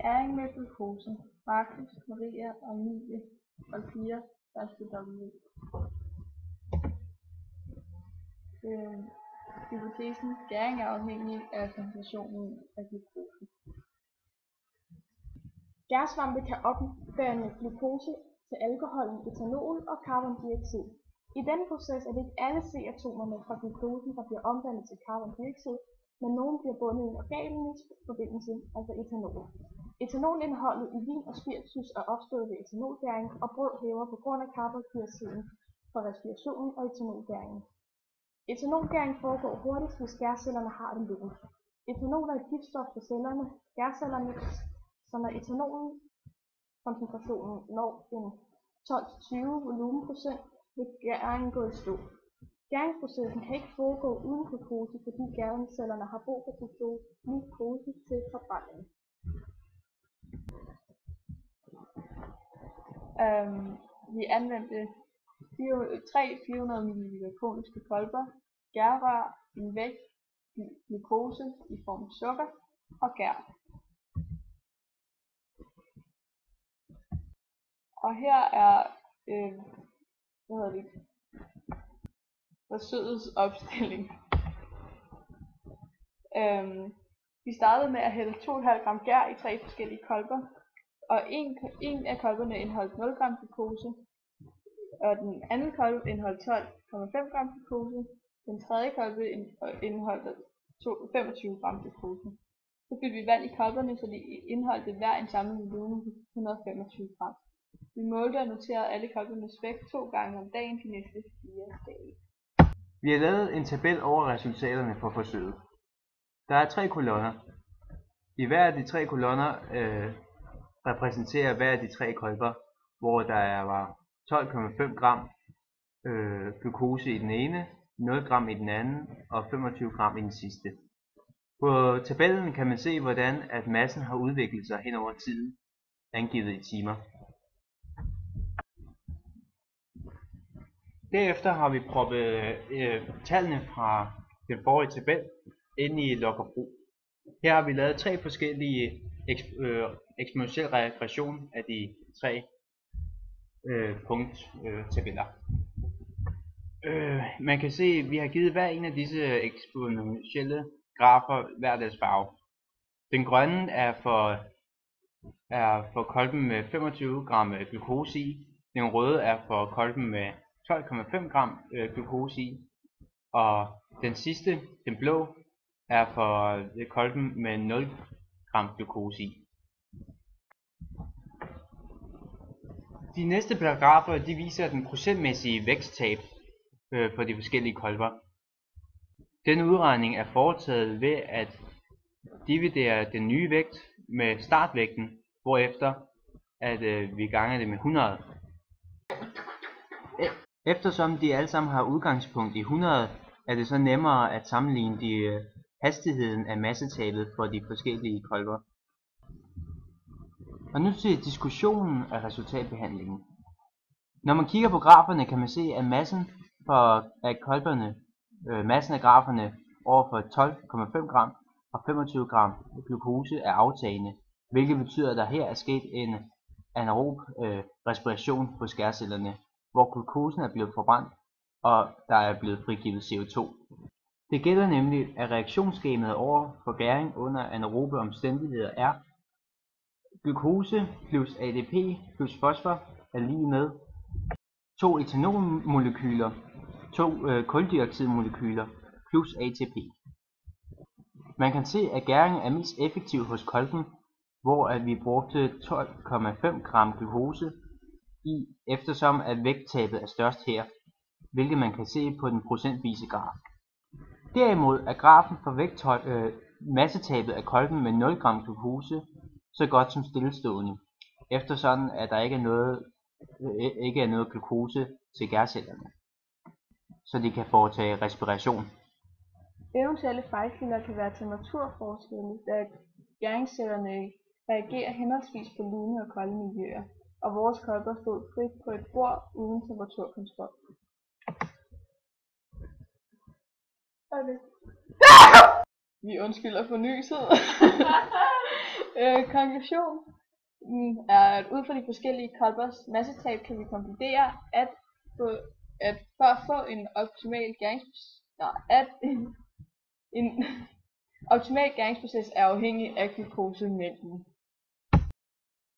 Gæring med glukose. Markus, Maria og Emilie og 4 første W. Hypotesen: gæring er afhængig af koncentrationen af glukose. Gærsvampe kan omdanne glukose til alkoholen etanol og carbondioxid. I denne proces er det ikke alle C-atomerne fra glukosen, der bliver omdannet til carbondioxid, men nogle bliver bundet i en organisk forbindelse, altså etanol. Etanolindholdet i vin og spiritus er opstået ved etanolgæring, og brød hæver på grund af carbondioxiden fra respirationen og etanolgæringen. Etanolgæring foregår hurtigst, hvis gærcellerne har det lunt. Etanol er et giftstof for cellerne. Gærcellerne, så når etanolkoncentrationen når en 12-20 volumenprocent, vil gæringen gå i stå. Gæringsprocessen kan ikke foregå uden glukose, fordi gærcellerne har brug for glukose til forbrænding. Vi anvendte 3 400 ml koniske kolber, gærrør, en vægt, glukose i form af sukker og gær. Og her er forsøgets opstilling. Vi startede med at hælde 2,5 gram gær i 3 forskellige kolber, og en af kolberne indeholdt 0 gram glukose, og den anden kolbe indeholdt 12,5 gram glukose, den tredje kolbe indeholdt 25 gram glukose. Så fyldte vi vand i kolberne, så de indeholdte hver en samlet volumen på 125 gram. Vi målte og noterede alle kolbernes vægt 2 gange om dagen de næste 4 dage. Vi har lavet en tabel over resultaterne for forsøget. Der er 3 kolonner. I hver af de 3 kolonner repræsenterer hver af de 3 kolber, hvor der var 12,5 gram glukose i den ene, 0 gram i den anden og 25 gram i den sidste. På tabellen kan man se, hvordan at massen har udviklet sig hen over tiden, angivet i timer. Derefter har vi proppet tallene fra den forrige tabel ind i log og brug. Her har vi lavet 3 forskellige eksponentiel regression af de 3 punkttabeller. Man kan se, at vi har givet hver en af disse eksponentielle grafer hver deres farve. Den grønne er for kolben med 25 gram glukose i, den røde er for kolben med 12,5 gram glukose i, og den sidste, den blå, er for kolben med 0 gram glukose i. De næste paragrafer de viser den procentmæssige vægttab for de forskellige kolber. Denne udregning er foretaget ved at dividere den nye vægt med startvægten, hvorefter at vi ganger det med 100. Eftersom de alle sammen har udgangspunkt i 100, er det så nemmere at sammenligne hastigheden af massetabet for de forskellige kolber. Og nu til diskussionen af resultatbehandlingen. Når man kigger på graferne, kan man se, at massen af graferne over for 12,5 gram og 25 gram glukose er aftagende, hvilket betyder, at der her er sket en anaerob respiration hos gærcellerne, hvor glukosen er blevet forbrændt, og der er blevet frigivet CO2. Det gælder nemlig, at reaktionsskemaet over for gæring under anaerobe omstændigheder er glukose plus ADP plus fosfor er lige med 2 etanolmolekyler, 2 kuldioxidmolekyler plus ATP. Man kan se, at gæring er mest effektiv hos kolben, hvor at vi brugte 12,5 gram glukose i, eftersom at vægttabet er størst her, hvilket man kan se på den procentvise graf. Derimod er grafen for massetabet af kolben med 0 gram glukose så godt som stillestående, eftersom at der ikke er noget glukose til gærcellerne, så de kan foretage respiration. Eventuelle fejlkilder kan være temperaturforskelle, da gæringscellerne reagerer henholdsvis på lune og kolde miljøer, og vores kolber stod frit på et bord uden temperaturkontrol. Vi undskylder for nyset. Konklusion er, at ud fra de forskellige kolbers massetab kan vi konkludere, at for at få en optimal en optimal gæringsproces er afhængig af glukosemængden.